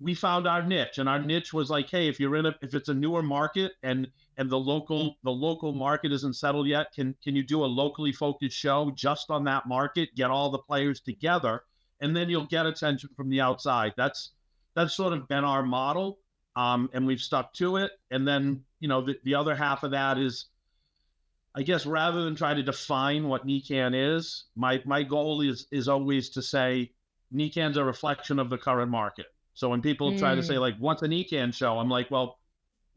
we found our niche, and our niche was like, hey, if it's a newer market and the local market isn't settled yet, can you do a locally focused show just on that market, get all the players together, and then you'll get attention from the outside. That's sort of been our model. And we've stuck to it. And then, the other half of that is, I guess, rather than try to define what NECANN is, my goal is always to say, NECANN's a reflection of the current market. So when people try to say, like, what's a NECANN show? I'm like, well,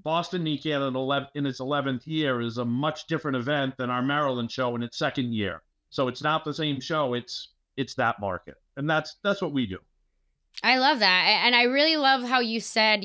Boston NECANN in its 11th year is a much different event than our Maryland show in its second year. So it's not the same show. It's that market. And that's what we do. I love that. And I really love how you said,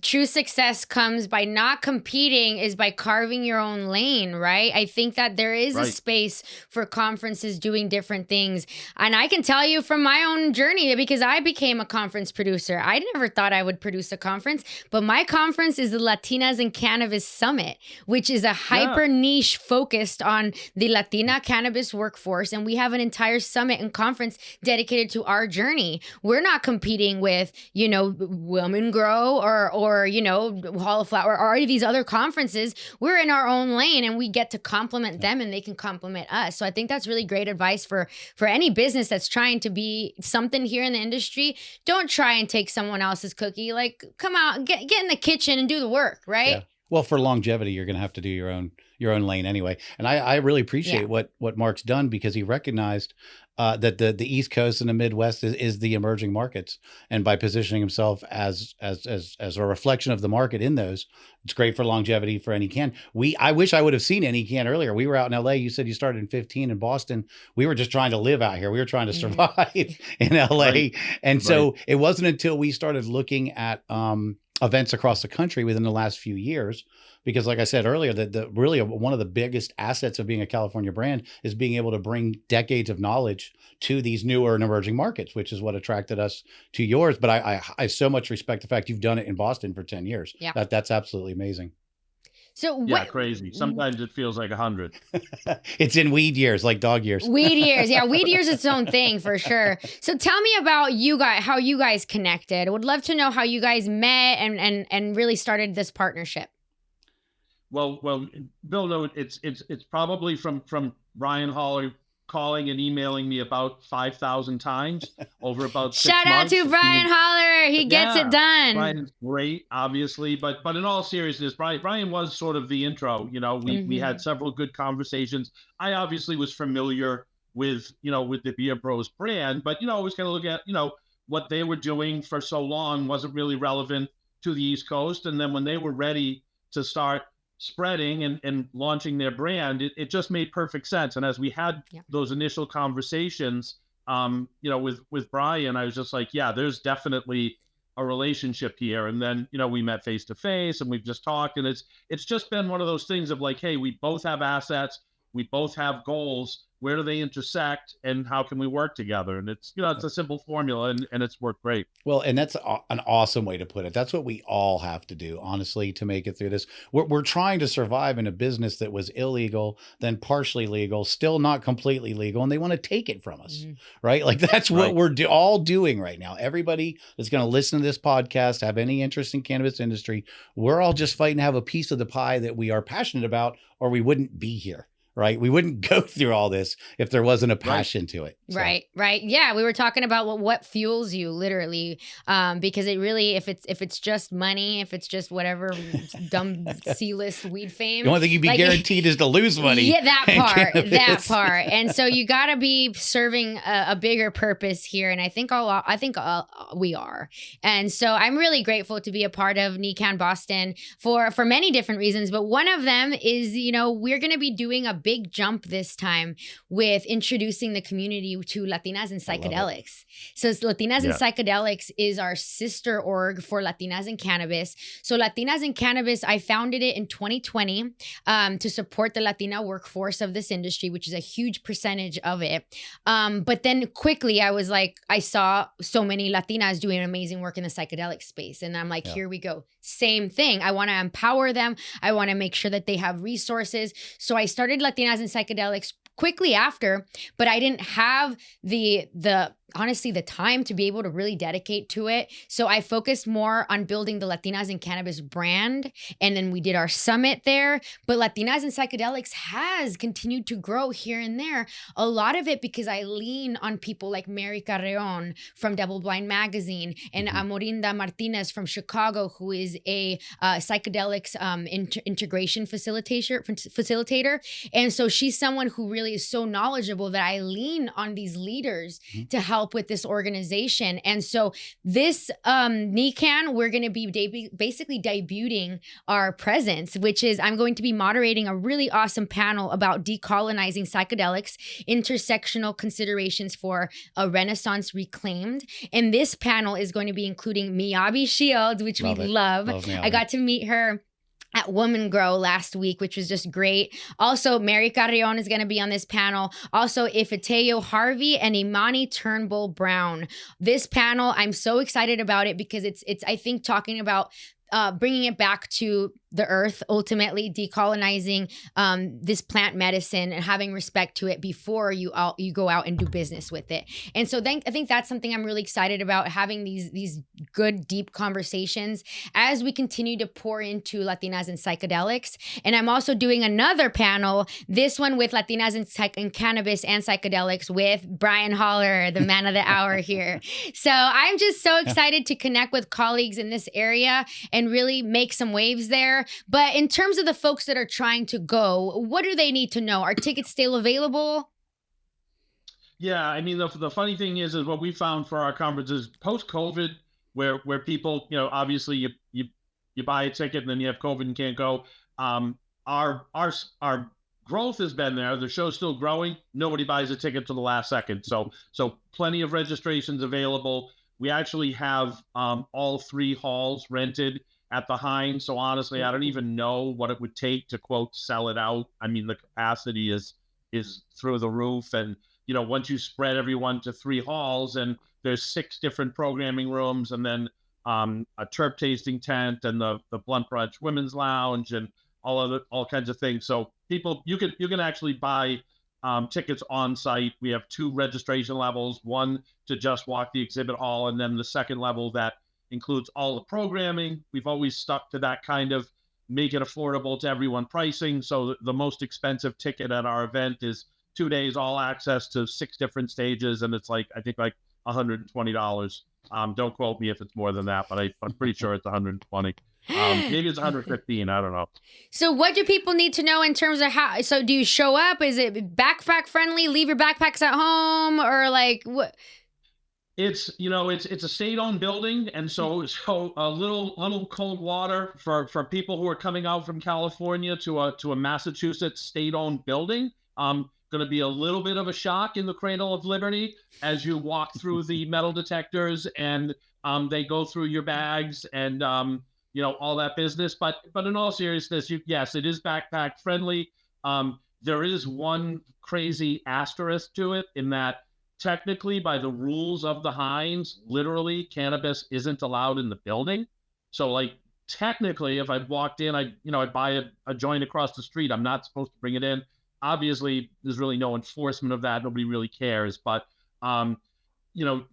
true success comes by not competing, is by carving your own lane, right? I think that there is a space for conferences doing different things. And I can tell you from my own journey, because I became a conference producer. I never thought I would produce a conference, but my conference is the Latinas in Cannabis Summit, which is a hyper niche focused on the Latina cannabis workforce. And we have an entire summit and conference dedicated to our journey. We're not competing with, Women Grow or Hall of Flower or these other conferences. We're in our own lane, and we get to compliment them, and they can compliment us. So I think that's really great advice for any business that's trying to be something here in the industry. Don't try and take someone else's cookie. Like, come out, get in the kitchen and do the work, right? Yeah. Well, for longevity, you're going to have to do your own lane anyway. And I really appreciate what Mark's done, because he recognized that the East Coast and the Midwest is the emerging markets, and by positioning himself as a reflection of the market in those, it's great for longevity for NECANN. I wish I would have seen NECANN earlier. We were out in LA. You said you started in 15 in Boston. We were just trying to live out here. We were trying to survive in LA, and so it wasn't until we started looking at events across the country within the last few years. Because like I said earlier, that really one of the biggest assets of being a California brand is being able to bring decades of knowledge to these newer and emerging markets, which is what attracted us to yours. But I so much respect the fact you've done it in Boston for 10 years. Yeah. That's absolutely amazing. So crazy. Sometimes it feels like 100. It's in weed years, like dog years. Weed years. Yeah, weed years is its own thing for sure. So tell me about you guys, how you guys connected. I would love to know how you guys met and really started this partnership. Well, Bill, no, it's probably from Brian Holler calling and emailing me about 5,000 times over about 6 months. Shout out to Brian Holler. He gets it done. Brian's great, obviously, but in all seriousness, Brian was sort of the intro. We had several good conversations. I obviously was familiar with the Beer Bros brand, but I was going to look at what they were doing for so long wasn't really relevant to the East Coast, and then when they were ready to start spreading and launching their brand, it just made perfect sense. And as we had those initial conversations, with Brian, I was just like, yeah, there's definitely a relationship here. And then, we met face to face and we've just talked, and it's just been one of those things of like, hey, we both have assets, we both have goals. Where do they intersect, and how can we work together? And it's, it's a simple formula, and it's worked great. Well, and that's an awesome way to put it. That's what we all have to do, honestly, to make it through this. We're trying to survive in a business that was illegal, then partially legal, still not completely legal, and they want to take it from us, right? Like that's what we're all doing right now. Everybody that's going to listen to this podcast, have any interest in cannabis industry, we're all just fighting to have a piece of the pie that we are passionate about, or we wouldn't be here. right? We wouldn't go through all this if there wasn't a passion to it. So. Right. Yeah, we were talking about what fuels you, literally, because it really, if it's just money, if it's just whatever dumb C-list weed fame, the only thing you'd be guaranteed is to lose money. Yeah, that part. And so you got to be serving a bigger purpose here, and I think we are. And so I'm really grateful to be a part of NECAN Boston for many different reasons, but one of them is, we're going to be doing a big jump this time with introducing the community to Latinas in Psychedelics. So Latinas in Psychedelics is our sister org for Latinas in Cannabis. So Latinas in Cannabis, I founded it in 2020 to support the Latina workforce of this industry, which is a huge percentage of it. But then quickly I saw so many Latinas doing amazing work in the psychedelic space. And I'm like, here we go. Same thing. I want to empower them. I want to make sure that they have resources. So I started Latinas in Psychedelics quickly after, but I didn't have honestly the time to be able to really dedicate to it. So I focused more on building the Latinas in Cannabis brand. And then we did our summit there. But Latinas in Psychedelics has continued to grow here and there. A lot of it because I lean on people like Mary Carreon from Double Blind Magazine and Amorinda Martinez from Chicago, who is a psychedelics integration facilitator. And so she's someone who really is so knowledgeable that I lean on these leaders to help with this organization. And so this NECAN, we're going to be basically debuting our presence, which is I'm going to be moderating a really awesome panel about decolonizing psychedelics, intersectional considerations for a Renaissance reclaimed. And this panel is going to be including Miyabi Shields, which we love. I got to meet her at Woman Grow last week, which was just great. Also, Mary Carrion is going to be on this panel. Also, Ifeteyo Harvey and Imani Turnbull Brown. This panel, I'm so excited about it because it's I think talking about bringing it back to the earth, ultimately decolonizing this plant medicine and having respect to it before you go out and do business with it. And so then I think that's something I'm really excited about, having these good, deep conversations as we continue to pour into Latinas in Psychedelics. And I'm also doing another panel, this one with Latinas in Cannabis and Psychedelics with Brian Holler, the man of the hour here. So I'm just so excited to connect with colleagues in this area and really make some waves there. But in terms of the folks that are trying to go, what do they need to know? Are tickets still available? Yeah, I mean, the funny thing is what we found for our conferences post-COVID, where people, obviously you buy a ticket and then you have COVID and can't go. Our growth has been there. The show's still growing. Nobody buys a ticket to the last second. So plenty of registrations available. We actually have all 3 halls rented at the Heinz. So honestly, I don't even know what it would take to, quote, sell it out. I mean, the capacity is through the roof. And, once you spread everyone to 3 halls and there's 6 different programming rooms and then a terp tasting tent and the Blunt Brunch Women's Lounge and all kinds of things. So people, you can actually buy tickets on site. We have 2 registration levels, one to just walk the exhibit hall, and then the second level that includes all the programming. We've always stuck to that kind of make it affordable to everyone pricing. So the most expensive ticket at our event is 2 days, all access to 6 different stages. And it's I think $120. Don't quote me if it's more than that, but I'm pretty sure it's 120. Maybe it's 115. I don't know. So what do people need to know in terms of how, so do you show up? Is it backpack friendly? Leave your backpacks at home, or what? It's it's a state-owned building, and so a little cold water for people who are coming out from California to a Massachusetts state-owned building. Going to be a little bit of a shock in the Cradle of Liberty as you walk through the metal detectors and they go through your bags and all that business. But in all seriousness, yes, it is backpack friendly. There is one crazy asterisk to it in that, technically, by the rules of the Heinz, literally cannabis isn't allowed in the building. So technically, if I'd walked in, I'd buy a joint across the street. I'm not supposed to bring it in. Obviously, there's really no enforcement of that. Nobody really cares. But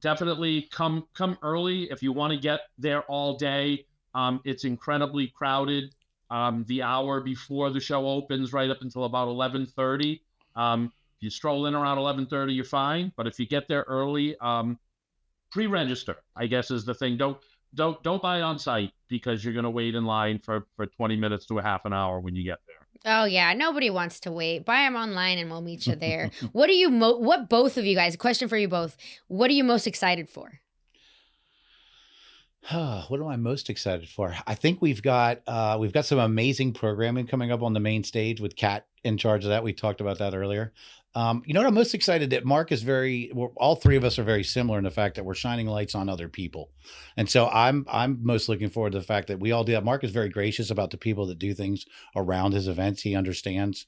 definitely come early if you want to get there all day. It's incredibly crowded. the hour before the show opens, right up until about 11:30. If you stroll in around 11:30, you're fine. But if you get there early, pre-register, I guess, is the thing. Don't buy on site, because you're going to wait in line for 20 minutes to a half an hour when you get there. Oh yeah, nobody wants to wait. Buy them online and we'll meet you there. What are you what both of you guys, a question for you both. What are you most excited for? What am I most excited for? I think we've got some amazing programming coming up on the main stage with Kat in charge of that. We talked about that earlier. You know what I'm most excited that Mark is all three of us are very similar in the fact that we're shining lights on other people. And so I'm most looking forward to the fact that we all do that. Mark is very gracious about the people that do things around his events. He understands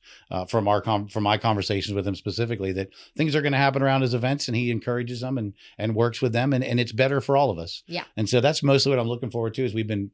from my conversations with him specifically that things are going to happen around his events, and he encourages them and works with them, and it's better for all of us. Yeah. And so that's mostly what I'm looking forward to. Is we've been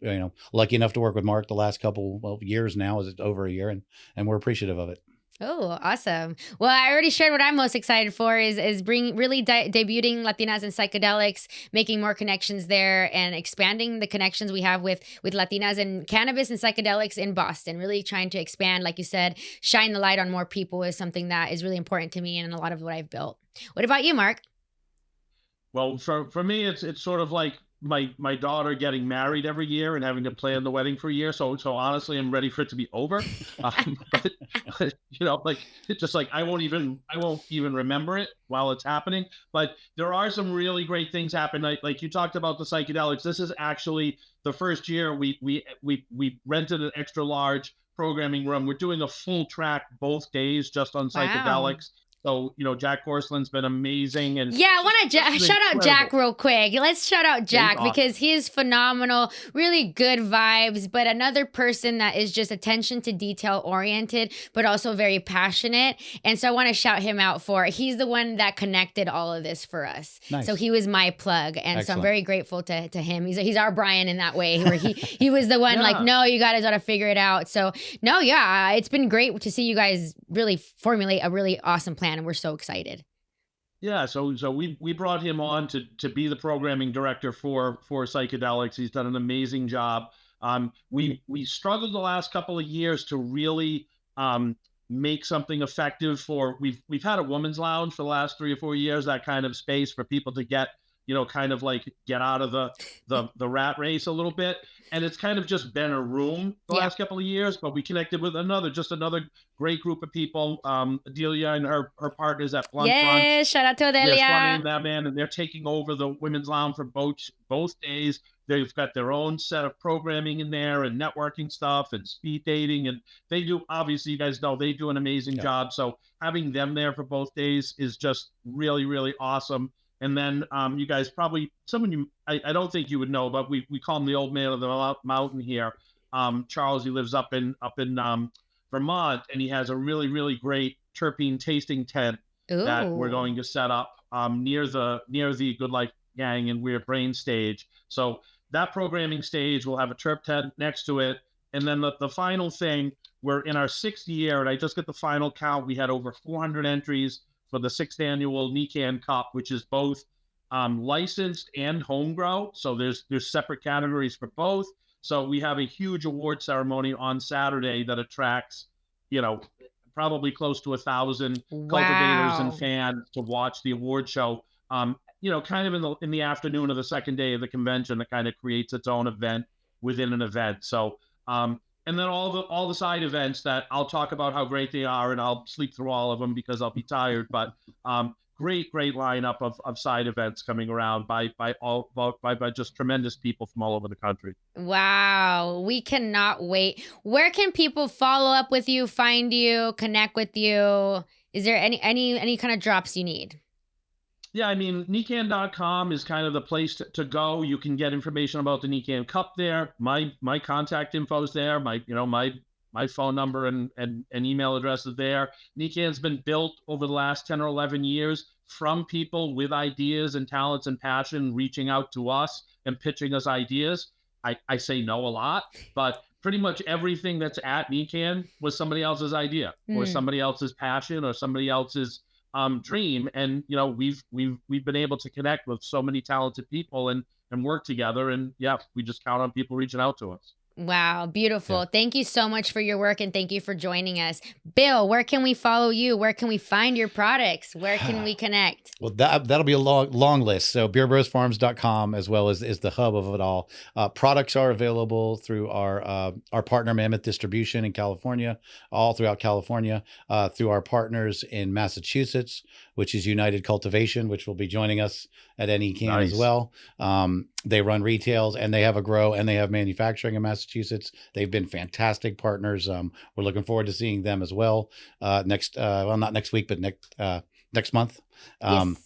lucky enough to work with Mark the last couple years now, is it over a year, and we're appreciative of it. Oh, awesome. Well, I already shared what I'm most excited for is debuting Latinas and psychedelics, making more connections there, and expanding the connections we have with Latinas and cannabis and psychedelics in Boston. Really trying to expand, like you said, shine the light on more people is something that is really important to me and a lot of what I've built. What about you, Mark? Well, for me, it's sort of like my daughter getting married every year and having to plan the wedding for a year. So honestly, I'm ready for it to be over. But like it's just like I won't even remember it while it's happening. But there are some really great things happening. Like you talked about the psychedelics. This is actually the first year we rented an extra large programming room. We're doing a full track both days just on psychedelics. So, Jack Gorslin's been amazing. And yeah, I want to shout out Jack real quick. Let's shout out Jack because he's phenomenal, really good vibes, but another person that is just attention to detail oriented, but also very passionate. And so I want to shout him out he's the one that connected all of this for us. Nice. So he was my plug. And Excellent. So I'm very grateful to him. He's our Brian in that way, where he was the one like, no, you guys got to figure it out. So no, yeah, it's been great to see you guys really formulate a really awesome plan. And we're so excited. Yeah, so we brought him on to be the programming director for psychedelics. He's done an amazing job. We struggled the last couple of years to really make something effective for. We've had a women's lounge for the last 3 or 4 years, that kind of space for people to get kind of like get out of the rat race a little bit. And it's kind of just been a room the last couple of years, but we connected with another great group of people. Adelia and her partners at Blunt Brunch. Shout out to Adelia. Yes, that man, and they're taking over the women's lounge for both days. They've got their own set of programming in there and networking stuff and speed dating. And they do, obviously, you guys know, they do an amazing job. So having them there for both days is just really, really awesome. And then you guys probably, some of you, I don't think you would know, but we call him the old man of the mountain here. Charles, he lives up in Vermont, and he has a really, really great terpene tasting tent that we're going to set up near the Good Life Gang and Weird Brain stage. So that programming stage will have a terp tent next to it. And then the final thing, we're in our 6th year, and I just got the final count. We had over 400 entries for the 6th annual NECAN Cup, which is both licensed and home grow. So there's separate categories for both. So we have a huge award ceremony on Saturday that attracts, probably close to 1,000 cultivators and fans to watch the award show. Kind of in the afternoon of the second day of the convention, that kind of creates its own event within an event. So and then all the side events that I'll talk about how great they are, and I'll sleep through all of them because I'll be tired. But great lineup of side events coming around by just tremendous people from all over the country. Wow, we cannot wait. Where can people follow up with you, find you, connect with you? Is there any kind of drops you need? Yeah, I mean, NECAN.com is kind of the place to go. You can get information about the NECAN Cup there. My contact info is there. My phone number and email address is there. NECAN's been built over the last 10 or 11 years from people with ideas and talents and passion reaching out to us and pitching us ideas. I say no a lot, but pretty much everything that's at NECAN was somebody else's idea or somebody else's passion or somebody else's dream. And we've been able to connect with so many talented people and work together, and we just count on people reaching out to us. Wow, beautiful. Yeah. Thank you so much for your work and thank you for joining us. Bill, where can we follow you? Where can we find your products? Where can we connect? Well, that'll be a long list. So beerbrosfarms.com as well as is the hub of it all. Products are available through our partner Mammoth Distribution in California, all throughout California, through our partners in Massachusetts, which is United Cultivation, which will be joining us at NECAN as well. They run retails and they have a grow and they have manufacturing in Massachusetts. They've been fantastic partners. We're looking forward to seeing them as well not next week, but next month. Yes.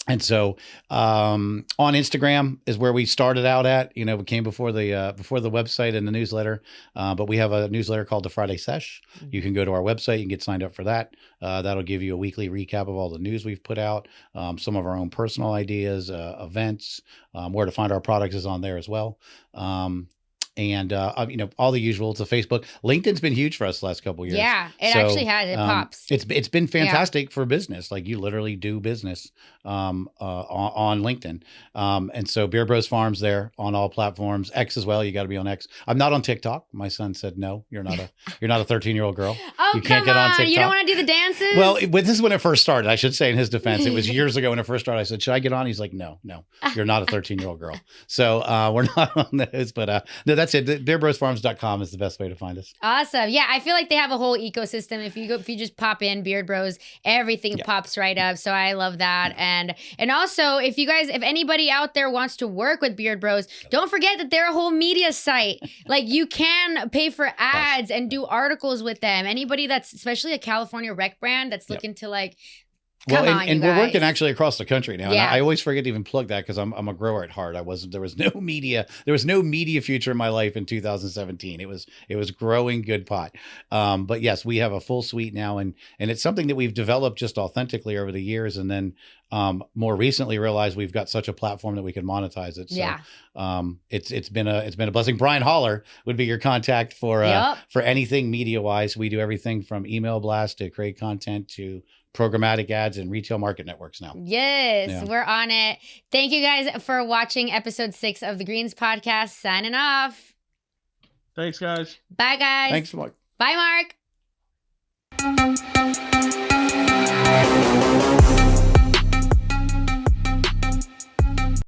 And so on Instagram is where we started out at. We came before the website and the newsletter, but we have a newsletter called the Friday Sesh. You can go to our website, you can get signed up for that. That'll give you a weekly recap of all the news we've put out, some of our own personal ideas, events, where to find our products is on there as well. And all the usual. It's a Facebook. LinkedIn's been huge for us the last couple of years. Yeah, it actually has. It pops. It's been fantastic for business. Like you literally do business on LinkedIn. And so Beer Bros Farms there on all platforms. X as well. You got to be on X. I'm not on TikTok. My son said no. You're not a 13-year-old girl. Oh, you can't get on TikTok. You don't want to do the dances? Well, this is when it first started. I should say in his defense, it was years ago when it first started. I said, should I get on? He's like, no, you're not a 13-year-old girl. So we're not on those. But no, that's it. Beerbrosfarms.com is the best way to find us. Awesome. Yeah, I feel like they have a whole ecosystem. If you just pop in Beard Bros, everything pops right up. So I love that. And also, if anybody out there wants to work with Beard Bros, don't forget that they're a whole media site. Like you can pay for ads and do articles with them. Anybody that's especially a California rec brand that's looking to like. And we're working actually across the country now. Yeah. And I always forget to even plug that because I'm a grower at heart. There was no media future in my life in 2017. It was growing good pot. But yes, we have a full suite now and it's something that we've developed just authentically over the years. And then more recently realized we've got such a platform that we can monetize it. So it's been a blessing. Brian Holler would be your contact for anything media wise. We do everything from email blast to create content to programmatic ads and retail market networks now. Yes, we're on it. Thank you guys for watching episode 6 of the Greens Podcast. Signing off. Thanks, guys. Bye, guys. Thanks so much. Bye, Mark.